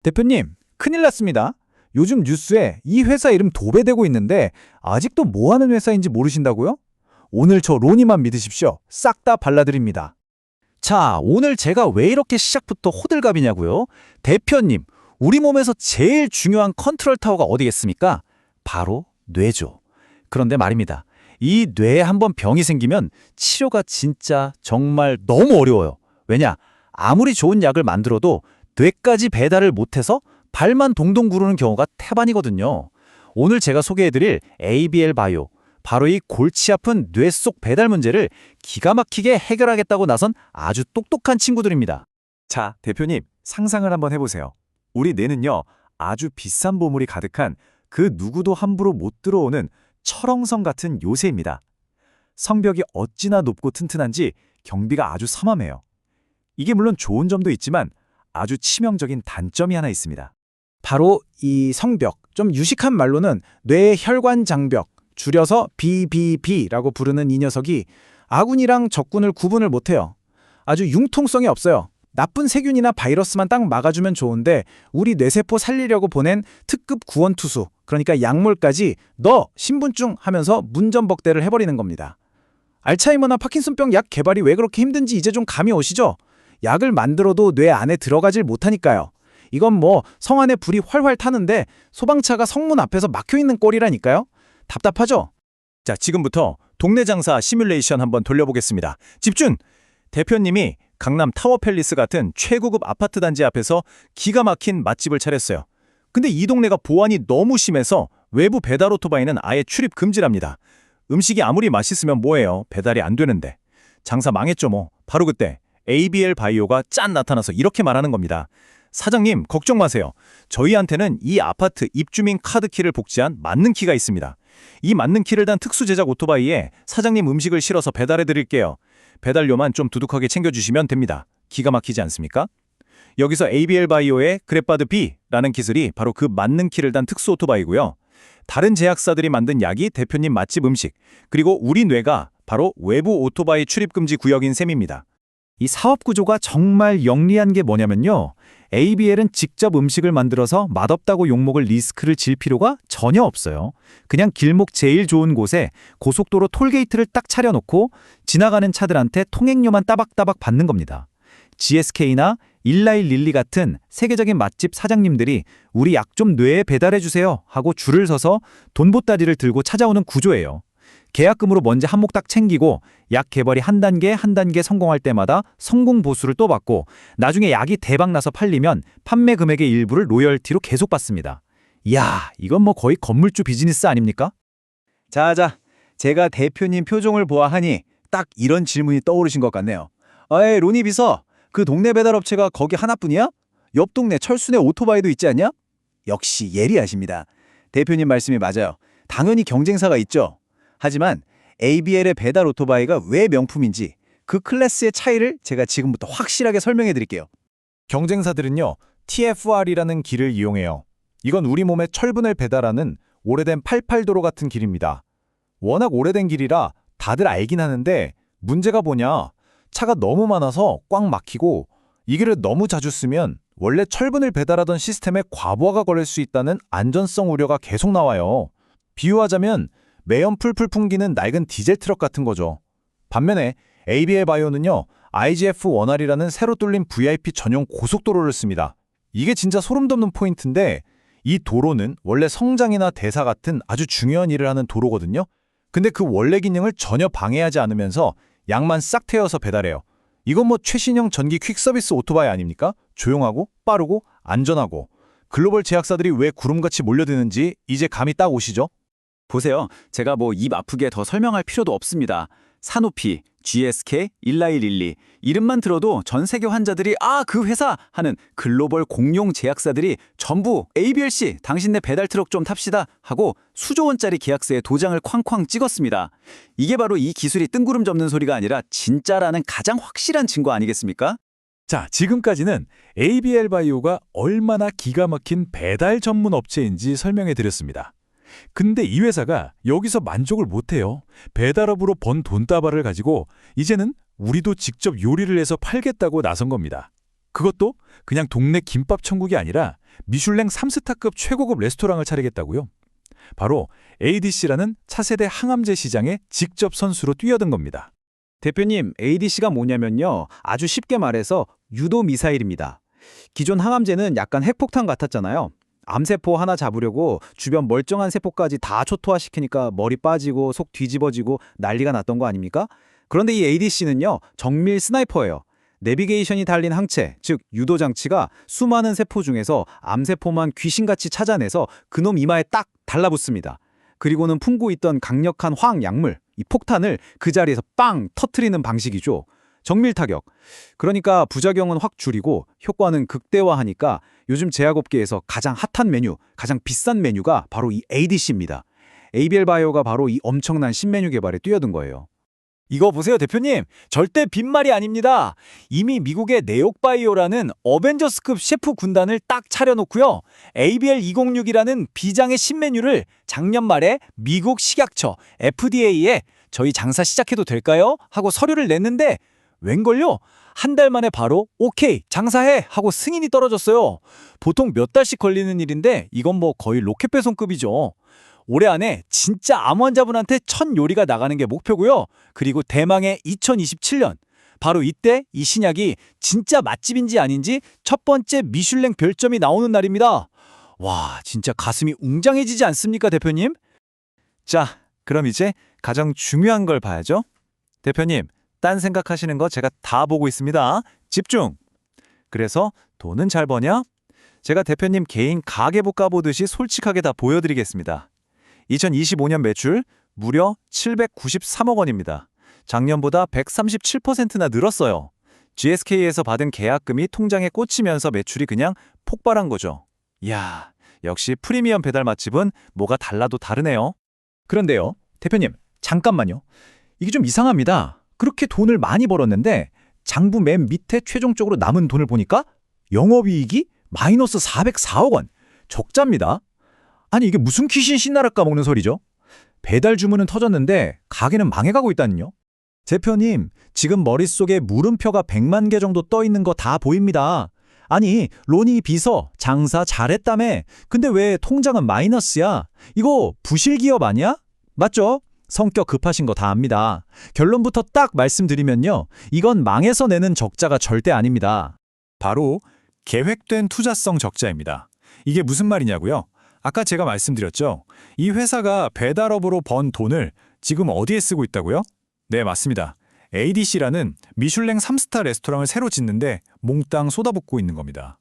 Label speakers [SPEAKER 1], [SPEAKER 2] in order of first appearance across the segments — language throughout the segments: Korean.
[SPEAKER 1] 대표님, 큰일 났습니다. 요즘 뉴스에 이 회사 이름 도배되고 있는데 아직도 뭐 하는 회사인지 모르신다고요? 오늘 저 로니만 믿으십시오. 싹 다 발라드립니다.
[SPEAKER 2] 자, 오늘 제가 왜 이렇게 시작부터 호들갑이냐고요? 대표님, 우리 몸에서 제일 중요한 컨트롤 타워가 어디겠습니까? 바로 뇌죠. 그런데 말입니다. 이 뇌에 한번 병이 생기면 치료가 진짜 정말 너무 어려워요. 왜냐? 아무리 좋은 약을 만들어도 뇌까지 배달을 못해서 발만 동동 구르는 경우가 태반이거든요. 오늘 제가 소개해드릴 ABL 바이오, 바로 이 골치 아픈 뇌 속 배달 문제를 기가 막히게 해결하겠다고 나선 아주 똑똑한 친구들입니다.
[SPEAKER 3] 자, 대표님, 상상을 한번 해보세요. 우리 뇌는요, 아주 비싼 보물이 가득한 그 누구도 함부로 못 들어오는 철옹성 같은 요새입니다. 성벽이 어찌나 높고 튼튼한지 경비가 아주 삼엄해요. 이게 물론 좋은 점도 있지만 아주 치명적인 단점이 하나 있습니다.
[SPEAKER 1] 바로 이 성벽, 좀 유식한 말로는 뇌 혈관 장벽, 줄여서 BBB라고 부르는 이 녀석이 아군이랑 적군을 구분을 못해요. 아주 융통성이 없어요. 나쁜 세균이나 바이러스만 딱 막아주면 좋은데 우리 뇌세포 살리려고 보낸 특급 구원투수, 그러니까 약물까지 너 신분증 하면서 문전벅대를 해버리는 겁니다. 알츠하이머나 파킨슨병 약 개발이 왜 그렇게 힘든지 이제 좀 감이 오시죠? 약을 만들어도 뇌 안에 들어가질 못하니까요. 이건 뭐 성 안에 불이 활활 타는데 소방차가 성문 앞에서 막혀있는 꼴이라니까요. 답답하죠?
[SPEAKER 3] 자, 지금부터 동네 장사 시뮬레이션 한번 돌려보겠습니다. 집중! 대표님이 강남 타워팰리스 같은 최고급 아파트 단지 앞에서 기가 막힌 맛집을 차렸어요. 근데 이 동네가 보안이 너무 심해서 외부 배달 오토바이는 아예 출입 금지랍니다. 음식이 아무리 맛있으면 뭐해요? 배달이 안 되는데. 장사 망했죠 뭐. 바로 그때 ABL 바이오가 짠 나타나서 이렇게 말하는 겁니다. 사장님, 걱정 마세요. 저희한테는 이 아파트 입주민 카드키를 복제한 맞는 키가 있습니다. 이 맞는 키를 단 특수 제작 오토바이에 사장님 음식을 실어서 배달해 드릴게요. 배달료만 좀 두둑하게 챙겨주시면 됩니다. 기가 막히지 않습니까? 여기서 ABL 바이오의 그랩바드 B라는 기술이 바로 그 맞는 키를 단 특수 오토바이고요. 다른 제약사들이 만든 약이 대표님 맛집 음식, 그리고 우리 뇌가 바로 외부 오토바이 출입금지 구역인 셈입니다.
[SPEAKER 2] 이 사업 구조가 정말 영리한 게 뭐냐면요. ABL은 직접 음식을 만들어서 맛없다고 욕먹을 리스크를 질 필요가 전혀 없어요. 그냥 길목 제일 좋은 곳에 고속도로 톨게이트를 딱 차려놓고 지나가는 차들한테 통행료만 따박따박 받는 겁니다. GSK나 191릴리 같은 세계적인 맛집 사장님들이 우리 약 좀 뇌에 배달해주세요 하고 줄을 서서 돈보따리를 들고 찾아오는 구조예요. 계약금으로 먼저 한몫 딱 챙기고 약 개발이 한 단계 한 단계 성공할 때마다 성공 보수를 또 받고 나중에 약이 대박 나서 팔리면 판매 금액의 일부를 로열티로 계속 받습니다. 이야, 이건 뭐 거의 건물주 비즈니스 아닙니까?
[SPEAKER 3] 자자, 제가 대표님 표정을 보아하니 딱 이런 질문이 떠오르신 것 같네요. 아이, 로니 비서, 그 동네 배달업체가 거기 하나뿐이야? 옆 동네 철순에 오토바이도 있지 않냐? 역시 예리하십니다. 대표님 말씀이 맞아요. 당연히 경쟁사가 있죠. 하지만 ABL의 배달 오토바이가 왜 명품인지 그 클래스의 차이를 제가 지금부터 확실하게 설명해 드릴게요.
[SPEAKER 1] 경쟁사들은요, TFR이라는 길을 이용해요. 이건 우리 몸에 철분을 배달하는 오래된 88도로 같은 길입니다. 워낙 오래된 길이라 다들 알긴 하는데 문제가 뭐냐? 차가 너무 많아서 꽉 막히고 이 길을 너무 자주 쓰면 원래 철분을 배달하던 시스템에 과부하가 걸릴 수 있다는 안전성 우려가 계속 나와요. 비유하자면 매연 풀풀 풍기는 낡은 디젤 트럭 같은 거죠. 반면에 ABL 바이오는요, IGF-1R이라는 새로 뚫린 VIP 전용 고속도로를 씁니다. 이게 진짜 소름 돋는 포인트인데 이 도로는 원래 성장이나 대사 같은 아주 중요한 일을 하는 도로거든요. 근데 그 원래 기능을 전혀 방해하지 않으면서 양만 싹 태워서 배달해요. 이건 뭐 최신형 전기 퀵서비스 오토바이 아닙니까? 조용하고 빠르고 안전하고. 글로벌 제약사들이 왜 구름같이 몰려드는지 이제 감이 딱 오시죠?
[SPEAKER 2] 보세요. 제가 뭐 입 아프게 더 설명할 필요도 없습니다. 사노피, GSK, 191릴리 이름만 들어도 전 세계 환자들이 아, 그 회사 하는 글로벌 공룡 제약사들이 전부 ABLC 당신네 배달 트럭 좀 탑시다 하고 수조 원짜리 계약서에 도장을 쾅쾅 찍었습니다. 이게 바로 이 기술이 뜬구름 접는 소리가 아니라 진짜라는 가장 확실한 증거 아니겠습니까?
[SPEAKER 4] 자, 지금까지는 ABL 바이오가 얼마나 기가 막힌 배달 전문 업체인지 설명해 드렸습니다. 근데 이 회사가 여기서 만족을 못해요. 배달업으로 번 돈다발을 가지고 이제는 우리도 직접 요리를 해서 팔겠다고 나선 겁니다. 그것도 그냥 동네 김밥 천국이 아니라 미슐랭 3스타급 최고급 레스토랑을 차리겠다고요. 바로 ADC라는 차세대 항암제 시장에 직접 선수로 뛰어든 겁니다.
[SPEAKER 2] 대표님, ADC가 뭐냐면요. 아주 쉽게 말해서 유도 미사일입니다. 기존 항암제는 약간 핵폭탄 같았잖아요. 암세포 하나 잡으려고 주변 멀쩡한 세포까지 다 초토화시키니까 머리 빠지고 속 뒤집어지고 난리가 났던 거 아닙니까? 그런데 이 ADC는요, 정밀 스나이퍼예요. 내비게이션이 달린 항체, 즉 유도 장치가 수많은 세포 중에서 암세포만 귀신같이 찾아내서 그놈 이마에 딱 달라붙습니다. 그리고는 품고 있던 강력한 화학약물, 이 폭탄을 그 자리에서 빵 터트리는 방식이죠. 정밀 타격. 그러니까 부작용은 확 줄이고 효과는 극대화하니까 요즘 제약업계에서 가장 핫한 메뉴, 가장 비싼 메뉴가 바로 이 ADC입니다. ABL 바이오가 바로 이 엄청난 신메뉴 개발에 뛰어든 거예요.
[SPEAKER 3] 이거 보세요, 대표님. 절대 빈말이 아닙니다. 이미 미국의 네옥바이오라는 어벤져스급 셰프 군단을 딱 차려놓고요. ABL206이라는 비장의 신메뉴를 작년 말에 미국 식약처 FDA에 저희 장사 시작해도 될까요? 하고 서류를 냈는데 웬걸요? 한 달 만에 바로 오케이, 장사해! 하고 승인이 떨어졌어요. 보통 몇 달씩 걸리는 일인데 이건 뭐 거의 로켓 배송급이죠. 올해 안에 진짜 암 환자분한테 첫 요리가 나가는 게 목표고요. 그리고 대망의 2027년. 바로 이때 이 신약이 진짜 맛집인지 아닌지 첫 번째 미슐랭 별점이 나오는 날입니다. 와, 진짜 가슴이 웅장해지지 않습니까, 대표님?
[SPEAKER 2] 자, 그럼 이제 가장 중요한 걸 봐야죠. 대표님, 딴 생각하시는 거 제가 다 보고 있습니다. 집중! 그래서 돈은 잘 버냐? 제가 대표님 개인 가계부 까보듯이 솔직하게 다 보여드리겠습니다. 2025년 매출 무려 793억 원입니다. 작년보다 137%나 늘었어요. GSK에서 받은 계약금이 통장에 꽂히면서 매출이 그냥 폭발한 거죠. 이야, 역시 프리미엄 배달 맛집은 뭐가 달라도 다르네요.
[SPEAKER 1] 그런데요, 대표님, 잠깐만요. 이게 좀 이상합니다. 그렇게 돈을 많이 벌었는데 장부 맨 밑에 최종적으로 남은 돈을 보니까 영업이익이 마이너스 404억 원. 적자입니다. 아니 이게 무슨 귀신 신나라 까먹는 소리죠? 배달 주문은 터졌는데 가게는 망해가고 있다는요? 대표님, 지금 머릿속에 물음표가 100만 개 정도 떠 있는 거 다 보입니다. 아니, 로니 비서 장사 잘했다며. 근데 왜 통장은 마이너스야? 이거 부실기업 아니야? 맞죠? 성격 급하신 거 다 압니다. 결론부터 딱 말씀드리면요. 이건 망해서 내는 적자가 절대 아닙니다.
[SPEAKER 4] 바로 계획된 투자성 적자입니다. 이게 무슨 말이냐고요? 아까 제가 말씀드렸죠. 이 회사가 배달업으로 번 돈을 지금 어디에 쓰고 있다고요? 네, 맞습니다. ADC라는 미슐랭 3스타 레스토랑을 새로 짓는데 몽땅 쏟아붓고 있는 겁니다.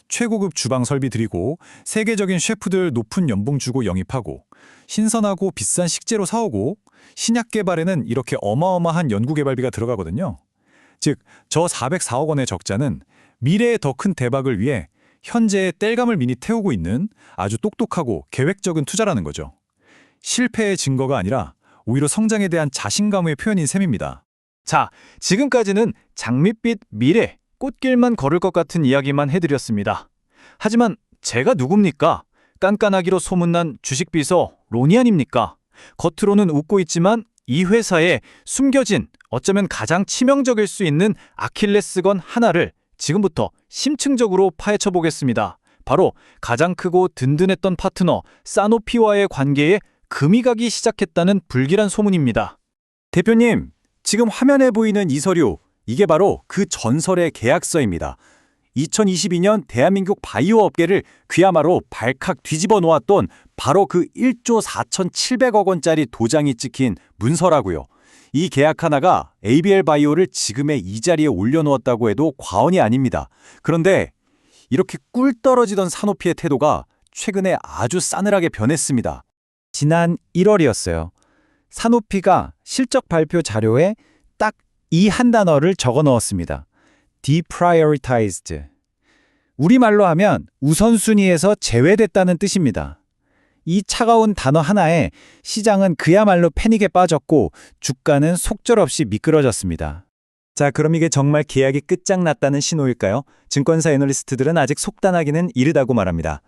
[SPEAKER 4] 최고급 주방 설비 들이고 세계적인 셰프들 높은 연봉 주고 영입하고 신선하고 비싼 식재료 사오고 신약 개발에는 이렇게 어마어마한 연구개발비가 들어가거든요. 즉, 저 404억 원의 적자는 미래의 더 큰 대박을 위해 현재의 땔감을 미니 태우고 있는 아주 똑똑하고 계획적인 투자라는 거죠. 실패의 증거가 아니라 오히려 성장에 대한 자신감의 표현인 셈입니다.
[SPEAKER 2] 자, 지금까지는 장밋빛 미래, 꽃길만 걸을 것 같은 이야기만 해드렸습니다. 하지만 제가 누굽니까? 깐깐하기로 소문난 주식비서 로니 아닙니까? 겉으로는 웃고 있지만 이 회사에 숨겨진 어쩌면 가장 치명적일 수 있는 아킬레스건 하나를 지금부터 심층적으로 파헤쳐 보겠습니다. 바로 가장 크고 든든했던 파트너 사노피와의 관계에 금이 가기 시작했다는 불길한 소문입니다.
[SPEAKER 3] 대표님, 지금 화면에 보이는 이 서류, 이게 바로 그 전설의 계약서입니다. 2022년 대한민국 바이오 업계를 그야말로 발칵 뒤집어 놓았던 바로 그 1조 4,700억 원짜리 도장이 찍힌 문서라고요. 이 계약 하나가 ABL 바이오를 지금의 이 자리에 올려놓았다고 해도 과언이 아닙니다. 그런데 이렇게 꿀 떨어지던 사노피의 태도가 최근에 아주 싸늘하게 변했습니다.
[SPEAKER 2] 지난 1월이었어요. 사노피가 실적 발표 자료에 딱 이 한 단어를 적어 넣었습니다. deprioritized. 우리말로 하면 우선순위에서 제외됐다는 뜻입니다. 이 차가운 단어 하나에 시장은 그야말로 패닉에 빠졌고 주가는 속절없이 미끄러졌습니다.
[SPEAKER 1] 자, 그럼 이게 정말 계약이 끝장났다는 신호일까요? 증권사 애널리스트들은 아직 속단하기는 이르다고 말합니다.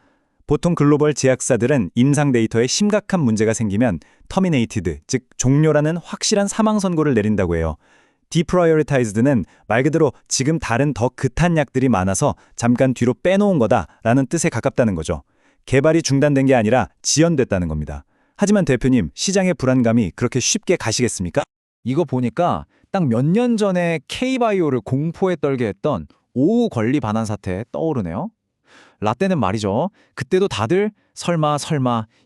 [SPEAKER 1] 보통 글로벌 제약사들은 임상 데이터에 심각한 문제가 생기면 터미네이티드, 즉 종료라는 확실한 사망 선고를 내린다고 해요.
[SPEAKER 2] deprioritized는 말 그대로 지금 다른 더 급한 약들이 많아서 잠깐 뒤로 빼놓은 거다라는 뜻에 가깝다는 거죠. 개발이 중단된 게 아니라 지연됐다는 겁니다. 하지만 대표님, 시장의 불안감이 그렇게 쉽게 가시겠습니까?
[SPEAKER 1] 이거 보니까 딱 몇 년 전에 K바이오를 공포에 떨게 했던 오후 권리 반환 사태 떠오르네요. 라떼는 말이죠. 그때도 다들 설마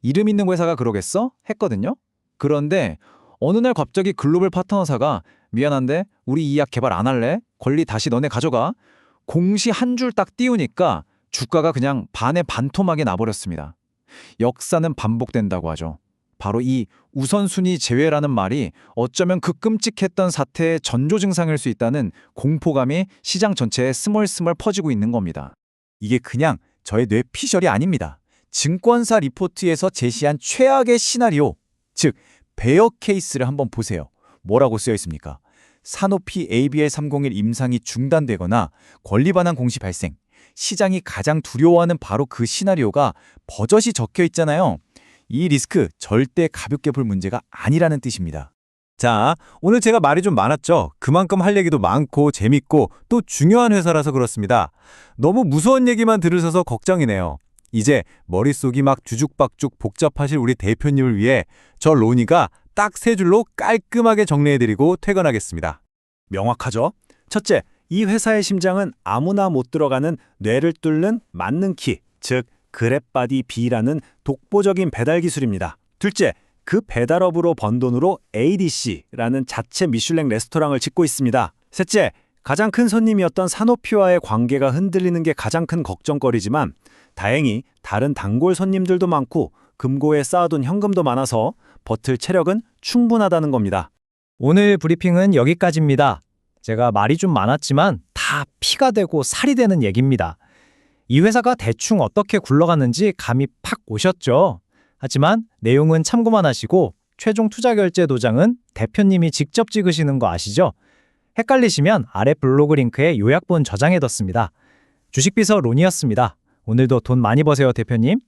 [SPEAKER 1] 이름 있는 회사가 그러겠어? 했거든요. 그런데 어느 날 갑자기 글로벌 파트너사가 미안한데 우리 이 약 개발 안 할래? 권리 다시 너네 가져가. 공시 한 줄 딱 띄우니까 주가가 그냥 반에 반토막이 나버렸습니다. 역사는 반복된다고 하죠. 바로 이 우선순위 제외라는 말이 어쩌면 그 끔찍했던 사태의 전조 증상일 수 있다는 공포감이 시장 전체에 스멀스멀 퍼지고 있는 겁니다.
[SPEAKER 2] 이게 그냥 저의 뇌 피셜이 아닙니다. 증권사 리포트에서 제시한 최악의 시나리오, 즉 베어 케이스를 한번 보세요. 뭐라고 쓰여 있습니까? 사노피 ABL301 임상이 중단되거나 권리 반환 공시 발생, 시장이 가장 두려워하는 바로 그 시나리오가 버젓이 적혀 있잖아요. 이 리스크 절대 가볍게 볼 문제가 아니라는 뜻입니다. 자, 오늘 제가 말이 좀 많았죠? 그만큼 할 얘기도 많고 재밌고 또 중요한 회사라서 그렇습니다. 너무 무서운 얘기만 들으셔서 걱정이네요. 이제 머릿속이 막 뒤죽박죽 복잡하실 우리 대표님을 위해 저 로니가 딱 세 줄로 깔끔하게 정리해드리고 퇴근하겠습니다. 명확하죠? 첫째, 이 회사의 심장은 아무나 못 들어가는 뇌를 뚫는 만능 키, 즉 그랩바디 B라는 독보적인 배달 기술입니다. 둘째, 그 배달업으로 번 돈으로 ADC라는 자체 미슐랭 레스토랑을 짓고 있습니다. 셋째, 가장 큰 손님이었던 사노피와의 관계가 흔들리는 게 가장 큰 걱정거리지만 다행히 다른 단골 손님들도 많고 금고에 쌓아둔 현금도 많아서 버틸 체력은 충분하다는 겁니다.
[SPEAKER 5] 오늘 브리핑은 여기까지입니다. 제가 말이 좀 많았지만 다 피가 되고 살이 되는 얘기입니다. 이 회사가 대충 어떻게 굴러갔는지 감이 팍 오셨죠? 하지만 내용은 참고만 하시고 최종 투자 결제 도장은 대표님이 직접 찍으시는 거 아시죠? 헷갈리시면 아래 블로그 링크에 요약본 저장해뒀습니다. 주식비서 론이었습니다. 오늘도 돈 많이 버세요, 대표님.